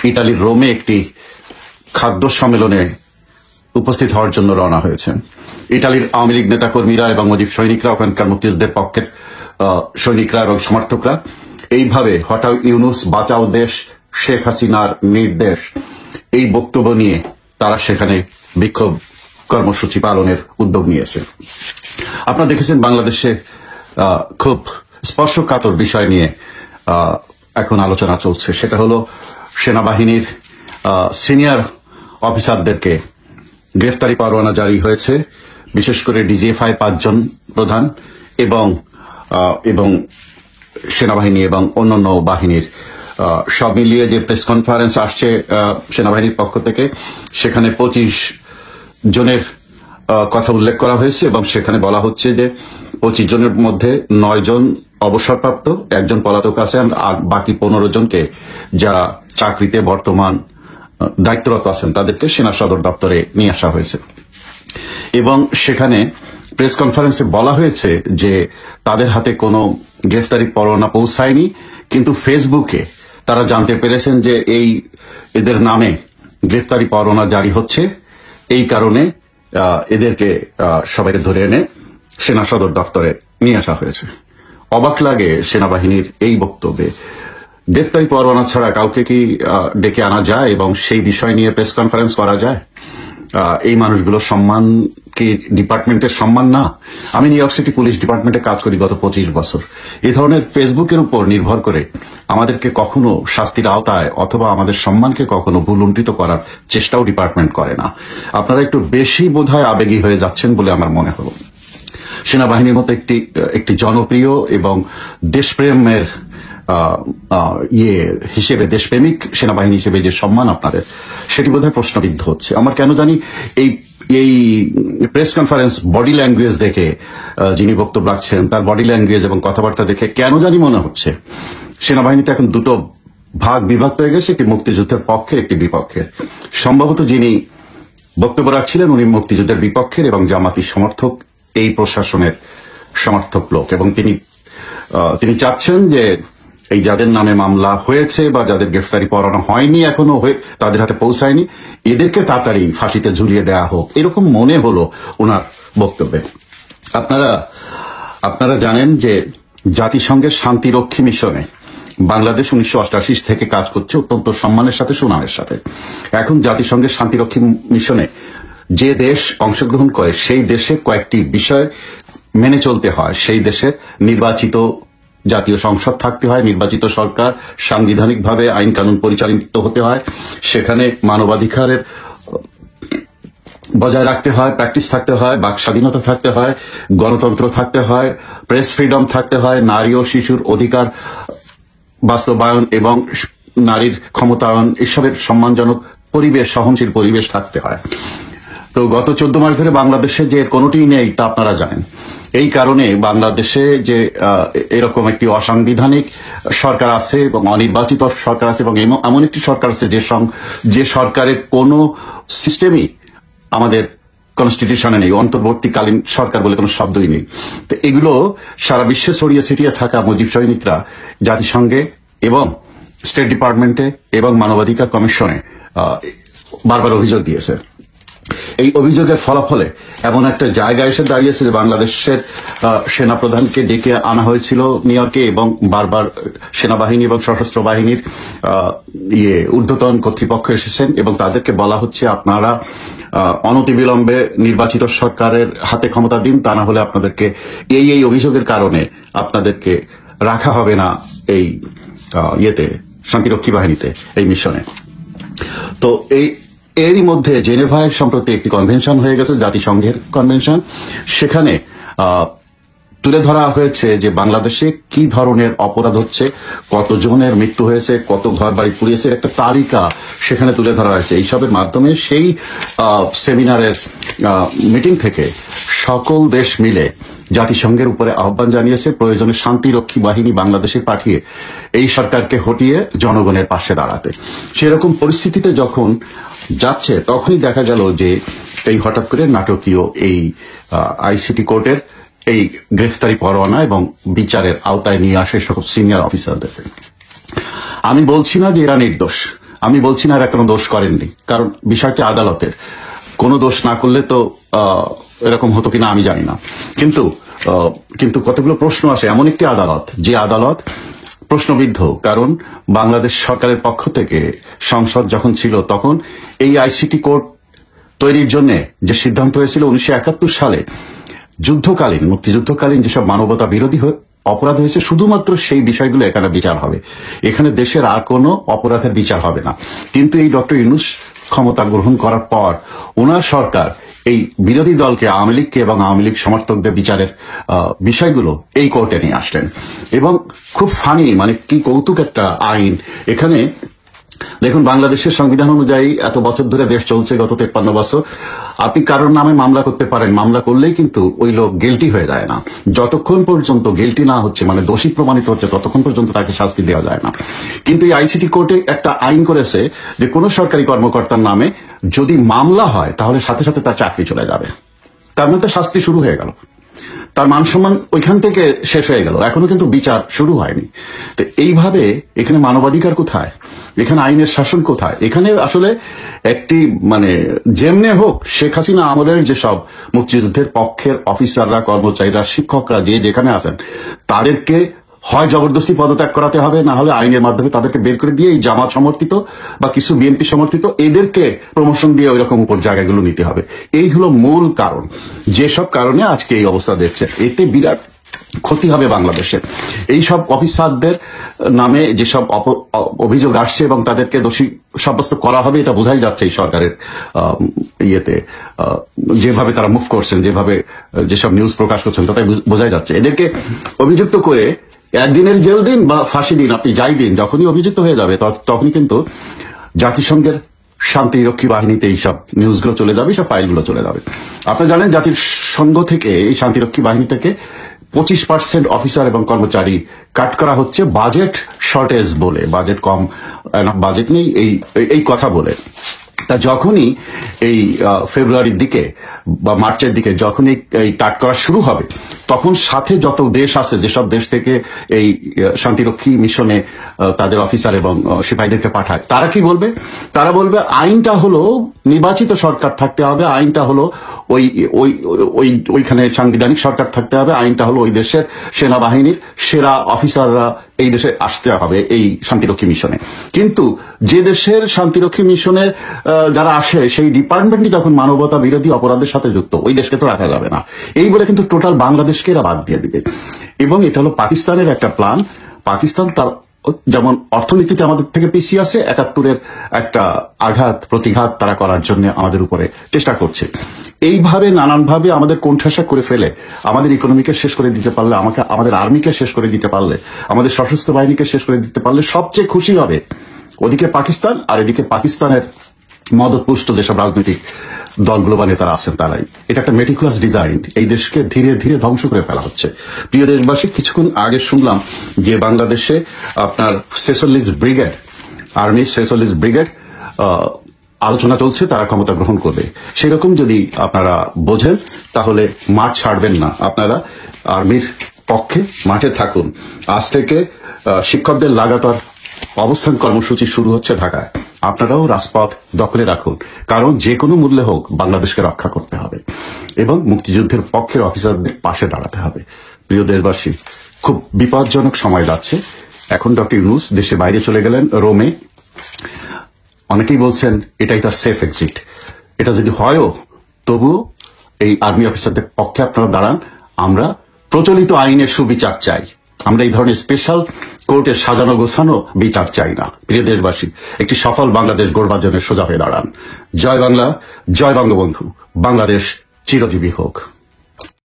ইটালির রোমে একটি খাদ্য সম্মেলনে উপস্থিত হওয়ার জন্য রওনা হয়েছেন। ইটালির আওয়ামী লীগ নেতাকর্মীরা এবং মুজিব সৈনিকরা, ওখানকার মুক্তিযুদ্ধের পক্ষের সৈনিকরা এবং সমর্থকরা এইভাবে হটাও ইউনুস, বাঁচাও দেশ, শেখ হাসিনার নির্দেশ, এই বক্তব্য নিয়ে তারা সেখানে বিক্ষোভ কর্মসূচি পালনের উদ্যোগ নিয়েছে। আপনারা দেখেছেন বাংলাদেশে খুব স্পর্শকাতর বিষয় নিয়ে এখন আলোচনা চলছে। সেটা হলো সেনাবাহিনীর সিনিয়র অফিসারদেরকে গ্রেফতারি পরোয়ানা জারি হয়েছে, বিশেষ করে ডিজিএফআই 5 জন প্রধান এবং সেনাবাহিনী এবং অন্যান্য বাহিনীর সব মিলিয়ে যে প্রেস কনফারেন্স আসছে সেনাবাহিনীর পক্ষ থেকে, সেখানে 25 জনের কথা উল্লেখ করা হয়েছে এবং সেখানে বলা হচ্ছে যে 25 জনের মধ্যে 9 জন অবসরপ্রাপ্ত, 1 জন পলাতক আছেন, আর বাকি 15 জনকে যারা চাকরিতে বর্তমান দায়িত্বরত আছেন তাদেরকে সেনা সদর দপ্তরে নিয়ে আসা হয়েছে। এবং সেখানে প্রেস কনফারেন্সে বলা হয়েছে যে তাদের হাতে কোনো গ্রেফতারি পরোয়ানা পৌঁছায়নি, কিন্তু ফেসবুকে তারা জানতে পেরেছেন যে এদের নামে গ্রেফতারি পরোয়ানা জারি হচ্ছে, এই কারণে এদেরকে সবাইকে ধরে এনে সেনা সদর দপ্তরে নিয়ে আসা হয়েছে। অবাক লাগে সেনাবাহিনীর এই বক্তব্যে। গ্রেফতারি পরোয়ানা ছাড়া কাউকে কি ডেকে আনা যায় এবং সেই বিষয় নিয়ে প্রেস কনফারেন্স করা যায়? এই মানুষগুলোর সম্মান কি ডিপার্টমেন্টের সম্মান না? আমি নিউ ইয়র্ক সিটি পুলিশ ডিপার্টমেন্টে কাজ করি গত 25 বছর। এই ধরনের ফেসবুকের উপর নির্ভর করে আমাদেরকে কখনো শাস্তির আওতায় অথবা আমাদের সম্মানকে কখনো ভুলুণ্ঠিত করার চেষ্টাও ডিপার্টমেন্ট করে না। আপনারা একটু বেশি বোধহয় আবেগী হয়ে যাচ্ছেন বলে আমার মনে হলো। সেনাবাহিনীর মতো একটি জনপ্রিয় এবং দেশপ্রেমের হিসেবে, দেশপ্রেমিক সেনাবাহিনী হিসেবে যে সম্মান আপনাদের, সেটি বোধহয় প্রশ্নবিদ্ধ হচ্ছে। আমার কেন জানি এই প্রেস কনফারেন্স বডি ল্যাঙ্গুয়েজ দেখে, যিনি বক্তব্য রাখছেন তার বডি ল্যাঙ্গুয়েজ এবং কথাবার্তা দেখে কেন জানি মনে হচ্ছে সেনাবাহিনীতে এখন দুটো ভাগ বিভক্ত হয়ে গেছে, একটি মুক্তিযুদ্ধের পক্ষের, একটি বিপক্ষের। সম্ভবত যিনি বক্তব্য রাখছিলেন উনি মুক্তিযুদ্ধের বিপক্ষের এবং জামাতি সমর্থক, এই প্রশাসনের সমর্থক লোক, এবং তিনি চাচ্ছেন যে এই যাদের নামে মামলা হয়েছে বা যাদের গ্রেফতারি পরোয়ানা হয়নি, এখনো তাদের হাতে পৌঁছায়নি, এদেরকে তাড়াতাড়ি ফাঁসিতে ঝুলিয়ে দেওয়া হোক, এরকম মনে হলো ওনার বক্তব্যে। আপনারা জানেন যে জাতিসংঘের শান্তিরক্ষী মিশনে বাংলাদেশ 1988 থেকে কাজ করছে অত্যন্ত সম্মানের সাথে, সুনামের সাথে। এখন জাতিসংঘের শান্তিরক্ষী মিশনে যে দেশ অংশগ্রহণ করে সেই দেশে কয়েকটি বিষয় মেনে চলতে হয়। সেই দেশে নির্বাচিত জাতীয় সংসদ থাকতে হয়, নির্বাচিত সরকার, সাংবিধানিকভাবে আইন কানুন পরিচালিত হতে হয়, সেখানে মানবাধিকারের বজায় রাখতে হয়, প্র্যাকটিস থাকতে হয়, বাক স্বাধীনতা থাকতে হয়, গণতন্ত্র থাকতে হয়, প্রেস ফ্রিডম থাকতে হয়, নারী ও শিশুর অধিকার বাস্তবায়ন এবং নারীর ক্ষমতায়ন, এসবের সম্মানজনক পরিবেশ, সহনশীল পরিবেশ থাকতে হয়। তো গত 14 মাস ধরে বাংলাদেশে যে কোনোটিই নেই তা আপনারা জানেন। এই কারণে বাংলাদেশে যে এরকম একটি অসাংবিধানিক সরকার আছে এবং অনির্বাচিত সরকার আছে এবং এমন একটি সরকার আছে যে সরকারের কোনো সিস্টেমই আমাদের কনস্টিটিউশনে নেই, অন্তর্বর্তীকালীন সরকার বলে কোনো শব্দই নেই। তো এগুলো সারা বিশ্বে ছড়িয়ে ছিটিয়ে থাকা মুজিব সৈনিকরা জাতিসংঘে এবং স্টেট ডিপার্টমেন্টে এবং মানবাধিকার কমিশনে বারবার অভিযোগ দিয়েছে। এই অভিযোগের ফলাফলে এমন একটা জায়গায় এসে দাঁড়িয়েছে যে বাংলাদেশের সেনাপ্রধানকে ডেকে আনা হয়েছিল নিউ ইয়র্কে এবং বারবার সেনাবাহিনী এবং সশস্ত্র বাহিনীর ঊর্ধ্বতন কর্তৃপক্ষ এসেছেন এবং তাদেরকে বলা হচ্ছে আপনারা অনতিবিলম্বে নির্বাচিত সরকারের হাতে ক্ষমতা দিন, তা না হলে আপনাদেরকে এই অভিযোগের কারণে আপনাদেরকে রাখা হবে না এই শান্তিরক্ষী বাহিনীতে, এই মিশনে। তো এরই মধ্যে জেনেভায় সম্প্রতি একটি কনভেনশন হয়ে গেছে, জাতিসংঘের কনভেনশন। সেখানে তুলে ধরা হয়েছে যে বাংলাদেশে কি ধরনের অপরাধ হচ্ছে, কতজনের মৃত্যু হয়েছে, কত ঘর বাড়ি পুড়িয়েছে, একটা তালিকা সেখানে তুলে ধরা হয়েছে। এইসবের মাধ্যমে সেই সেমিনারের মিটিং থেকে সকল দেশ মিলে জাতিসংঘের উপরে আহ্বান জানিয়েছে প্রয়োজনে শান্তিরক্ষী বাহিনী বাংলাদেশে পাঠিয়ে এই সরকারকে হটিয়ে জনগণের পাশে দাঁড়াতে। সেরকম পরিস্থিতিতে যখন যাচ্ছে তখনই দেখা গেল যে এই হঠাৎ করে নাটকীয় এই আইসিটি কোর্টের এই গ্রেফতারি পরোয়ানা এবং বিচারের আওতায় নিয়ে আসে সকল সিনিয়র অফিসারদের। আমি বলছি না যে এরা নির্দোষ, আমি বলছি না এরা কোনো দোষ করেননি, কারণ বিষয়টি আদালতের, কোনো দোষ না করলে তো এরকম হতো কিনা আমি জানি না। কিন্তু কিন্তু কতগুলো প্রশ্ন আসে, এমন একটি আদালত যে আদালত প্রশ্নবিদ্ধ, কারণ বাংলাদেশ সরকারের পক্ষ থেকে সংসদ যখন ছিল তখন এই আইসিটি কোর্ট তৈরির জন্য যে সিদ্ধান্ত হয়েছিল 1971 সালে, যুদ্ধকালীন, মুক্তিযুদ্ধকালীন যেসব মানবতা বিরোধী অপরাধ হয়েছে শুধুমাত্র সেই বিষয়গুলো এখানে বিচার হবে, এখানে দেশের আর কোনো অপরাধের বিচার হবে না। কিন্তু এই ডক্টর ইউনূস ক্ষমতা গ্রহণ করার পর ওনার সরকার এই বিরোধী দলকে, আওয়ামী লীগকে এবং আওয়ামী লীগ সমর্থকদের বিচারের বিষয়গুলো এই কোর্টে নিয়ে আসলেন। এবং খুব ফানি, মানে কি কৌতুক একটা আইন এখানে। দেখুন, বাংলাদেশের সংবিধান অনুযায়ী এত বছর ধরে দেশ চলছে, গত 53 বছর, আপনি কারোর নামে মামলা করতে পারেন, মামলা করলেই কিন্তু ওই লোক গিল্টি হয়ে যায় না। যতক্ষণ পর্যন্ত গিল্টি না হচ্ছে, মানে দোষী প্রমাণিত হচ্ছে, ততক্ষণ পর্যন্ত তাকে শাস্তি দেওয়া যায় না। কিন্তু এই আইসিটি কোর্টে একটা আইন করেছে যে কোনো সরকারি কর্মকর্তার নামে যদি মামলা হয় তাহলে সাথে সাথে তার চাকরি চলে যাবে। তার মধ্যে শাস্তি শুরু হয়ে গেল, তার মান সম্মান ওইখান থেকে শেষ হয়ে গেল, এখনো কিন্তু বিচার শুরু হয়নি। তো এইভাবে এখানে মানবাধিকার কোথায়, এখানে আইনের শাসন কোথায়? এখানে আসলে একটি মানে যেমনে হোক শেখ হাসিনা আমলের যেসব মুক্তিযুদ্ধের পক্ষের অফিসাররা, কর্মচারীরা, শিক্ষকরা যে যেখানে আছেন তাদেরকে হয় জবরদস্তি পদত্যাগ করাতে হবে, না হলে আইনের মাধ্যমে তাদেরকে বের করে দিয়ে এই জামাত সমর্থিত বা কিছু বিএনপি সমর্থিত এদেরকে প্রমোশন দিয়ে ওই রকম উপর জায়গাগুলো নিতে হবে। এই হলো মূল কারণ, যেসব কারণে আজকে এই অবস্থা দেখছে। এতে বিরাট ক্ষতি হবে বাংলাদেশের। এই সব অফিসারদের নামে যেসব অভিযোগ আসছে এবং তাদেরকে দোষী সাব্যস্ত করা হবে, এটা বোঝাই যাচ্ছে এই সরকারের ইয়েতে, যেভাবে তারা মুভ করছেন, যেভাবে যেসব নিউজ প্রকাশ করছেন, তাতে বোঝাই যাচ্ছে। এদেরকে অভিযুক্ত করে একদিনের জেল দিন বা ফাঁসি দিন, আপনি যাই দিন, যখনই অভিযুক্ত হয়ে যাবে তখনই কিন্তু জাতিসংঘের শান্তিরক্ষী বাহিনীতে এইসব নিউজগুলো চলে যাবে, সব ফাইলগুলো চলে যাবে। আপনারা জানেন জাতিসংঘ থেকে, এই শান্তিরক্ষী বাহিনী থেকে 25% অফিসার এবং কর্মচারী কাট করা হচ্ছে বাজেট শর্টেজ বলে, বাজেট কম, বাজেট নেই এই কথা বলে। তা যখনই এই ফেব্রুয়ারির দিকে বা মার্চের দিকে যখনই এই কাট করা শুরু হবে, তখন সাথে যত দেশ আছে, যেসব দেশ থেকে এই শান্তিরক্ষী মিশনে তাদের অফিসার এবং সিপাহীদেরকে পাঠায়, তারা কি বলবে? তারা বলবে আইনটা হলো নির্বাচিত সরকার থাকতে হবে, আইনটা হলো ওইখানে সাংবিধানিক সরকার থাকতে হবে, আইনটা হলো ওই দেশের সেনাবাহিনীর সেরা অফিসাররা এই দেশে আসতে হবে এই শান্তিরক্ষী মিশনে। কিন্তু যে দেশের শান্তিরক্ষী মিশনের যারা আসে, সেই ডিপার্টমেন্টই যখন মানবতা বিরোধী অপরাধের সাথে যুক্ত, ওই দেশকে তো রাখা যাবে না। এই বলে কিন্তু টোটাল বাংলাদেশকে এরা বাদ দিয়ে দিবে। এবং এটা হলো পাকিস্তানের একটা প্ল্যান। পাকিস্তান তার যেমন অর্থনীতিতে আমাদের থেকে পিছিয়ে আছে, 71-এর একটা আঘাত প্রতিঘাত তারা করার জন্য আমাদের উপরে চেষ্টা করছে। এইভাবে নানানভাবে আমাদের কোণঠাসা করে ফেলে, আমাদের ইকোনমিকে শেষ করে দিতে পারলে, আমাদের আর্মিকে শেষ করে দিতে পারলে, আমাদের সশস্ত্র বাহিনীকে শেষ করে দিতে পারলে সবচেয়ে খুশি হবে ওদিকে পাকিস্তান, আর এদিকে পাকিস্তানের মদতপুষ্ট যেসব রাজনৈতিক দলগুলো বা নেতারা আছেন তারাই। এটা একটা মেটিকুলাস ডিজাইন, এই দেশকে ধীরে ধীরে ধ্বংস করে ফেলা হচ্ছে। প্রিয় দেশবাসী, কিছুক্ষণ আগে শুনলাম যে বাংলাদেশে আপনার 46 ব্রিগেড, আর্মি 46 ব্রিগেড আলোচনা চলছে, তারা ক্ষমতা গ্রহণ করবে। সেরকম যদি আপনারা বোঝেন তাহলে মাঠ ছাড়বেন না, আপনারা আর্মির পক্ষে মাঠে থাকুন। আজ থেকে শিক্ষকদের লাগাতার অবস্থান কর্মসূচি শুরু হচ্ছে ঢাকায়। আপনারাও রাজপথ দখলে রাখুন, কারণ যে কোনো মূল্যে হোক বাংলাদেশকে রক্ষা করতে হবে এবং মুক্তিযুদ্ধের পক্ষের অফিসারদের পাশে দাঁড়াতে হবে। প্রিয় দেশবাসী, খুব বিপজ্জনক সময় যাচ্ছে। এখন ডক্টর ইউনূস দেশে বাইরে চলে গেলেন, রোমে। অনেকেই বলছেন এটাই তার সেফ এক্সিট। এটা যদি হয়ও, তবুও এই আর্মি অফিসারদের পক্ষে আপনারা দাঁড়ান। আমরা প্রচলিত আইনের সুবিচার চাই, আমরা এই ধরনের স্পেশাল কোর্টের সাজানো গোছানো বিচার চাই না। প্রিয় দেশবাসী, একটি সফল বাংলাদেশ গড়বার জন্য সোজা হয়ে দাঁড়ান। জয় বাংলা, জয় বঙ্গবন্ধু, বাংলাদেশ চিরজীবী হোক।